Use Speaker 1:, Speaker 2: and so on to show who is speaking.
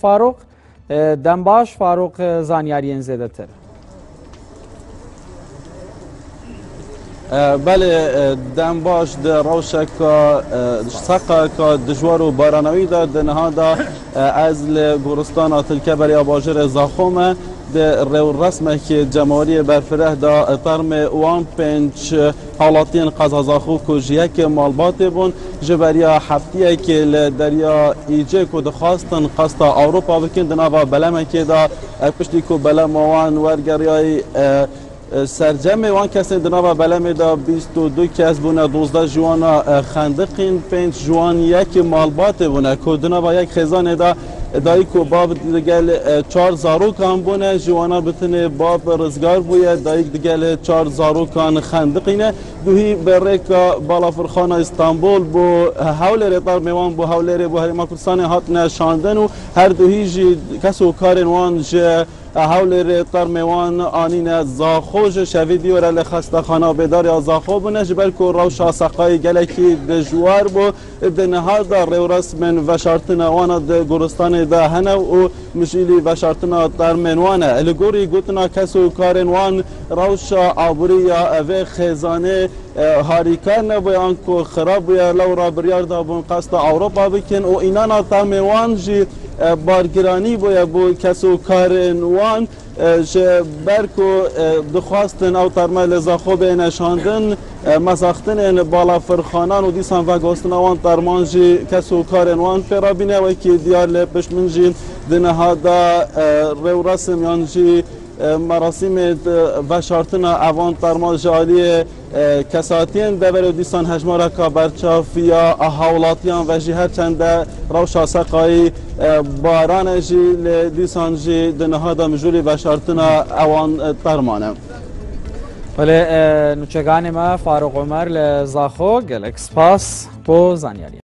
Speaker 1: فاروق دنباش فاروق زانیاریین زیده تر.
Speaker 2: بله دنباش در روشک سقا که دجوار و بارانوی داد نهادا از گورستان تلکبر یا باجر زاخومه در رو رسمه که جمهوری برفره دا ترم وان پنج حالاتین قزازاخو کجیه که مالبات بون جبریا هفتیه که دریا ایجه که دخواستن قصد اوروپا بکن دنابا بلمه که دا پشتی که بلم وان ورگریای سرجم وان کسی دنابا بلم دا 22 کس بونه 12 جوان خندقین 5 جوان یک مالبات بونه که دنابا یک خزانه دا دایی که باب دیگل 4 زاروکان بونه جوانا بتنه باب رزگار بوید دایی دیگل 4 زاروکان خندقینه دوهی بره که بالا فرخانه استانبول بو حول ریتار میوان بو حول ری بو هریما کردستان هات نشاندن و هر دوهی جی کسو کارن وان جه حول ریتار میوان آنین زاخوش شویدیو را لخسته خانه بدار یا زاخو بونه جبر که روشا سقای گلکی دجوار بو دنها دا رو رسمن و شارتن وانا دا گرستان دا هنه و مشیلی و شارتن در منوانه الگوری گوتنا کسو کارن وان روشا آبوری یا اوه خزانه هاریکار نبویان که خراب بویا لو را بریار دا بون قصد اوروپا بکن و اینانا تا میوان جی بارگرانی بویا بو کسو کارن وان جه برکو دخواستن او ترمال زاخو به نشاندن مساختن بالا فرخانان و دیسان و گوستن وان ترمان جی کسو کارن وان فرابینه و که دیار لپش من جی دنها دا رو رسم یان جی مراسم و شارتن اوان ترمان جالی کساتین دبر و دیسان هجمارا که برچافیا حولاتیان و جی هر چند روشا سقایی باران جی دیسان جی دنها دا مجولی و شارتن اوان ترمانه
Speaker 1: ولی نوچگانی ما فاروق عمر لزاخو گلک سپاس بو زانیاری